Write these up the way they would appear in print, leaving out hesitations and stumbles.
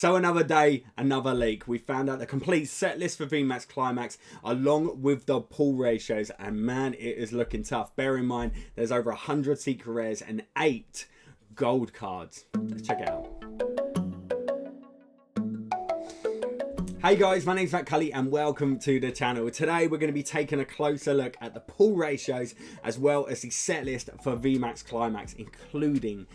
So another day, another leak. We found out the complete set list for VMAX Climax along with the pull ratios, and man, it is looking tough. Bear in mind, there's over 100 secret rares and 8 gold cards. Let's check it out. Hey guys, my name's Matt Cully and welcome to the channel. Today we're going to be taking a closer look at the pull ratios as well as the set list for VMAX Climax, including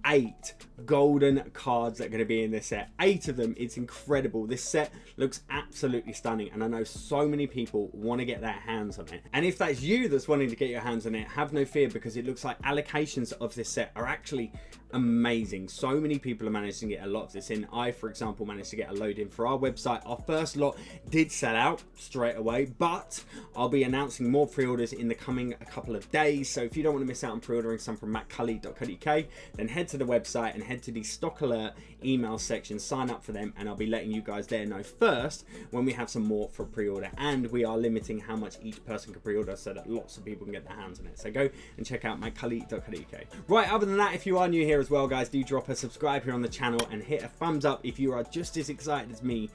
8 golden cards that are going to be in this set. 8 of them. It's incredible. This set looks absolutely stunning, and I know so many people want to get their hands on it. And if that's you that's wanting to get your hands on it, have no fear, because it looks like allocations of this set are actually amazing. So many people are managing to get a lot of this in. I, for example, managed to get a load in for our website. Our first lot did sell out straight away, but I'll be announcing more pre-orders in the coming couple of days. So if you don't want to miss out on pre-ordering some from mattcully.co.uk, then head to the website and head to the stock alert email section, sign up for them, and I'll be letting you guys there know first when we have some more for pre-order. And we are limiting how much each person can pre-order so that lots of people can get their hands on it. So go and check out mattcully.co.uk. Right, other than that, if you are new here as well, guys, do drop a subscribe here on the channel and hit a thumbs up if you are just as excited as me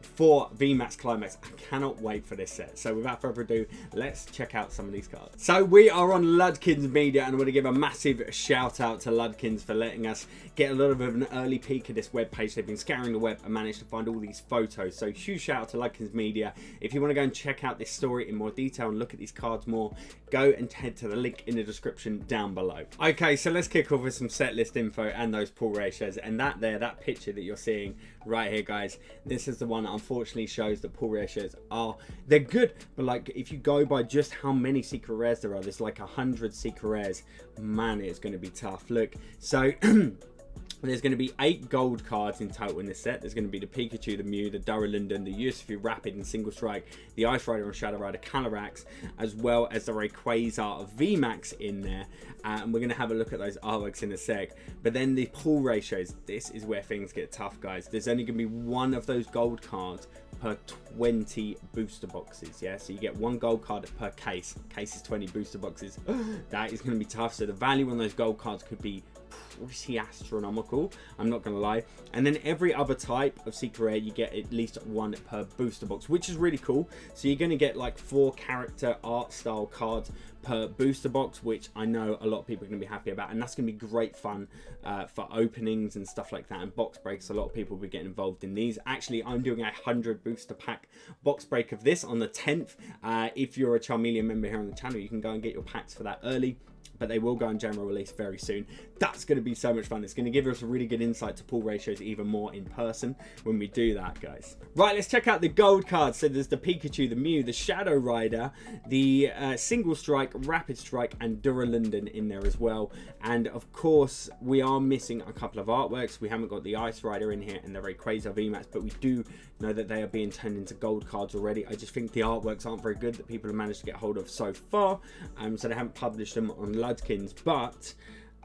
for VMAX Climax. I cannot wait for this set. So without further ado, let's check out some of these cards. So we are on Ludkins Media, and I want to give a massive shout out to Ludkins for letting us get a little bit of an early peek at this web page. They've been scouring the web and managed to find all these photos. So huge shout out to Ludkins Media. If you want to go and check out this story in more detail and look at these cards more, go and head to the link in the description down below. Okay, so let's kick off with some set list info and those pull ratios. And that picture that you're seeing right here, guys, this is the one that unfortunately shows the pull ratios they're good, but like if you go by just how many secret rares there are, there's like 100 secret rares. Man, it's going to be tough. Look, so there's going to be 8 gold cards in total in this set. There's going to be the Pikachu, the Mew, the Duraludon, the Urshifu Rapid and Single Strike, the Ice Rider and Shadow Rider Calyrex, as well as the Rayquaza of VMAX in there. And we're going to have a look at those artworks in a sec. But then the pull ratios, this is where things get tough, guys. There's only going to be 1 of those gold cards per 20 booster boxes. Yeah, so you get 1 gold card per case. Case is 20 booster boxes. That is going to be tough. So the value on those gold cards could be pretty astronomical, I'm not gonna lie. And then every other type of secret rare, you get at least 1 per booster box, which is really cool. So you're gonna get like 4 character art style cards per booster box, which I know a lot of people are gonna be happy about, and that's gonna be great fun for openings and stuff like that, and box breaks. A lot of people will be getting involved in these. Actually, I'm doing a 100 booster pack box break of this on the 10th. If you're a Charmeleon member here on the channel, you can go and get your packs for that early, but they will go on general release very soon. That's going to be so much fun. It's going to give us a really good insight to pull ratios even more in person when we do that, guys. Right, let's check out the gold cards. So there's the Pikachu, the Mew, the Shadow Rider, the Single Strike, Rapid Strike, and Duraludon in there as well. And of course, we are missing a couple of artworks. We haven't got the Ice Rider in here and the Rayquaza VMAX, but we do know that they are being turned into gold cards already. I just think the artworks aren't very good that people have managed to get hold of so far. So they haven't published them on Ludkins, but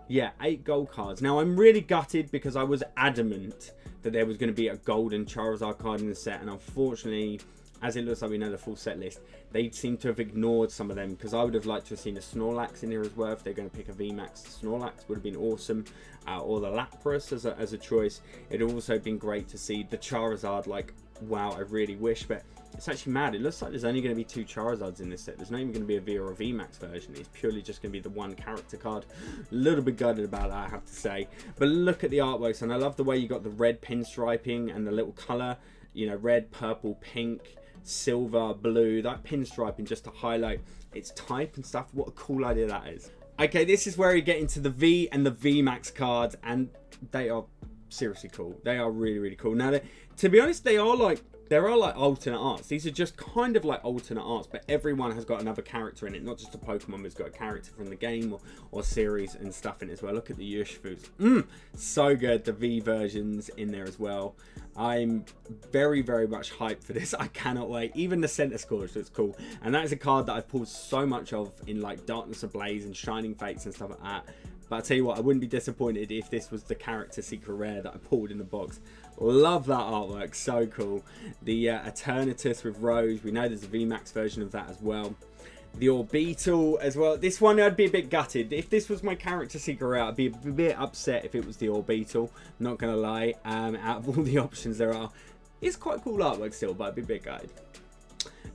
yeah, 8 gold cards. Now I'm really gutted because I was adamant that there was going to be a golden Charizard card in the set, and unfortunately, as it looks like we know the full set list, they seem to have ignored some of them, because I would have liked to have seen a Snorlax in here as well. If they're going to pick a VMAX, Snorlax would have been awesome, or the Lapras as a choice. It would also been great to see the Charizard. Like, wow, I really wish, but it's actually mad. It looks like there's only going to be 2 Charizards in this set. There's not even going to be a V or a VMAX version. It's purely just going to be the 1 character card. A little bit gutted about that, I have to say. But look at the artworks, and I love the way you got the red pinstriping and the little color, you know, red, purple, pink, silver, blue, that pinstriping just to highlight its type and stuff. What a cool idea that is. Okay, this is where you get into the V and the VMAX cards, and they are seriously cool. They are really, really cool. Now, to be honest, there are like alternate arts. These are just kind of like alternate arts, but everyone has got another character in it, not just a Pokemon who's got a character from the game or series and stuff in it as well. Look at the Urshifus. So good. The V versions in there as well. I'm very, very much hyped for this. I cannot wait. Even the Center Scourge looks cool, and that is a card that I've pulled so much of in like Darkness Ablaze and Shining Fates and stuff like that. But I tell you what, I wouldn't be disappointed if this was the character secret rare that I pulled in the box. Love that artwork, so cool. The Eternatus with Rose, we know there's a VMAX version of that as well. The Orbital as well. This one I'd be a bit gutted. If this was my character secret route, I'd be a bit upset if it was the Orbital. Not going to lie. Out of all the options there are, it's quite cool artwork still, but I'd be a bit gutted.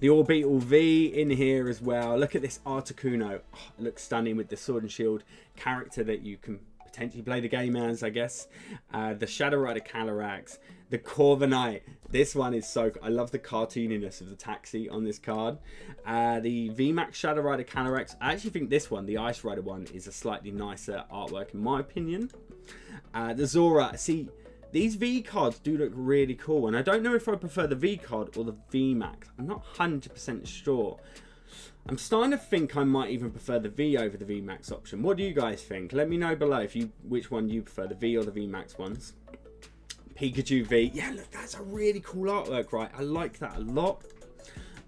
The Orbital V in here as well. Look at this Articuno. Oh, it looks stunning with the Sword and Shield character that you can potentially play the game as, I guess. The Shadow Rider Calyrax. The Corviknight. This one is so... I love the cartooniness of the taxi on this card. The VMAX Shadow Rider Calyrax. I actually think this one, the Ice Rider one, is a slightly nicer artwork in my opinion. The Zora. See, these V cards do look really cool. And I don't know if I prefer the V card or the VMAX. I'm not 100% sure. I'm starting to think I might even prefer the V over the VMAX option. What do you guys think? Let me know below if which one you prefer, the V or the VMAX ones. Pikachu V. Yeah, look, that's a really cool artwork, right? I like that a lot.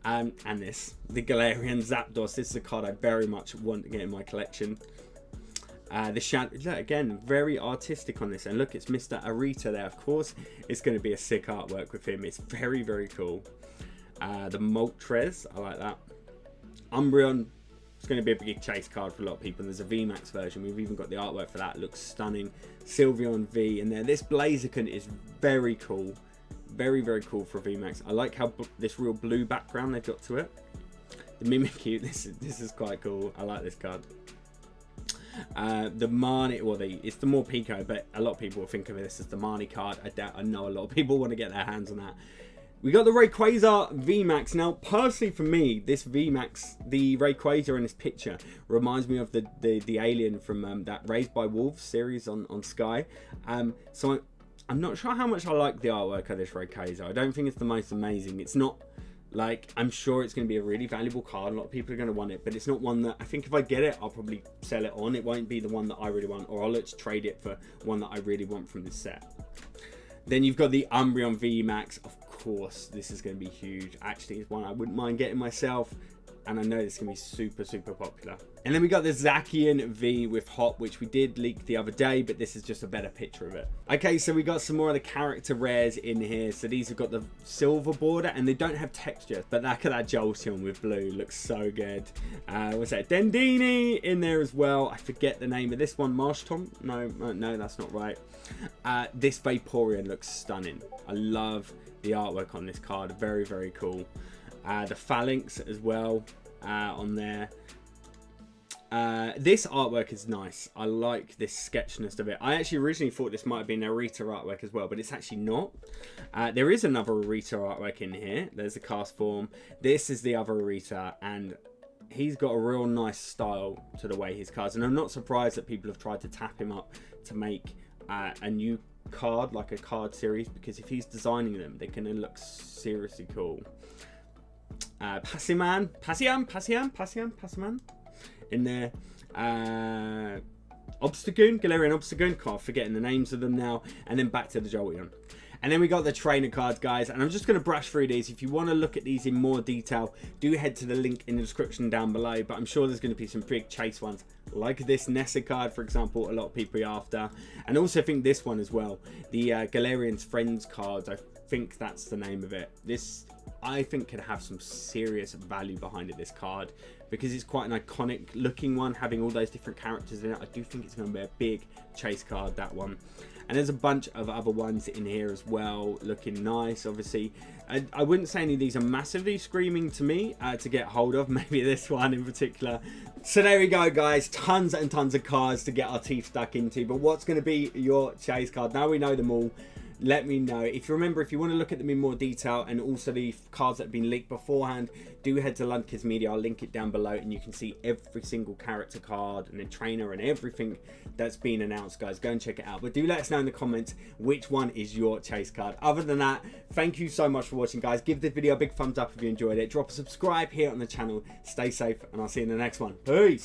And this, the Galarian Zapdos. This is a card I very much want to get in my collection. The Shadow, again, very artistic on this. And look, it's Mr. Arita there. Of course, it's going to be a sick artwork with him. It's very, very cool. The Moltres, I like that. Umbreon. It's going to be a big chase card for a lot of people. And there's a VMAX version. We've even got the artwork for that. It looks stunning. Sylveon V in there. This Blaziken is very cool. Very, very cool for VMAX. I like how this real blue background they've got to it. The Mimikyu. This is quite cool. I like this card. The Marnie, well, it's the Morpeko, but a lot of people will think of this as the Marnie card. I know a lot of people want to get their hands on that. We got the Rayquaza VMAX. Now, personally for me, this VMAX, the Rayquaza in this picture, reminds me of the alien from that Raised by Wolves series on Sky. So I'm not sure how much I like the artwork of this Rayquaza. I don't think it's the most amazing. It's not, like, I'm sure it's going to be a really valuable card. A lot of people are going to want it, but it's not one that, I think if I get it, I'll probably sell it on. It won't be the one that I really want, or I'll let's trade it for one that I really want from this set. Then you've got the Umbreon VMAX. Of course, this is going to be huge. Actually, it's one I wouldn't mind getting myself. And I know this is going to be super, super popular. And then we got the Zacian V with Hop, which we did leak the other day, but this is just a better picture of it. Okay, so we got some more of the character rares in here. So these have got the silver border, and they don't have texture. But look at that Jolteon with blue. Looks so good. What's that? Dendini in there as well. I forget the name of this one. Marshtomp? No, that's not right. This Vaporeon looks stunning. I love the artwork on this card. Very, very cool. The Phalanx as well on there. This artwork is nice. I like this sketchiness of it. I actually originally thought this might have been Arita artwork as well, but it's actually not. There is another Arita artwork in here. There's the cast form. This is the other Arita, and he's got a real nice style to the way his cards. And I'm not surprised that people have tried to tap him up to make a new card, like a card series, because if he's designing them, they're going to look seriously cool. Passiman in there. Obstagoon, Galarian Obstagoon, can't forgetting the names of them now. And then back to the Jolteon. And then we got the trainer cards, guys, and I'm just going to brush through these. If you want to look at these in more detail, do head to the link in the description down below, but I'm sure there's going to be some big chase ones, like this Nessa card, for example, a lot of people are after. And also I think this one as well, the Galarian's Friends cards, I think that's the name of it. This, I think, could have some serious value behind it, this card, because it's quite an iconic looking one, having all those different characters in it. I do think it's going to be a big chase card, that one. And there's a bunch of other ones in here as well, looking nice, obviously. I wouldn't say any of these are massively screaming to me to get hold of, maybe this one in particular. So there we go, guys. Tons and tons of cards to get our teeth stuck into. But what's going to be your chase card? Now we know them all. Let me know. If you remember, if you want to look at them in more detail, and also the cards that have been leaked beforehand, do head to Lundkids Media. I'll link it down below, and you can see every single character card and the trainer and everything that's been announced, guys. Go and check it out. But do let us know in the comments which one is your chase card. Other than that, thank you so much for watching, guys. Give this video a big thumbs up if you enjoyed it. Drop a subscribe here on the channel. Stay safe, and I'll see you in the next one. Peace.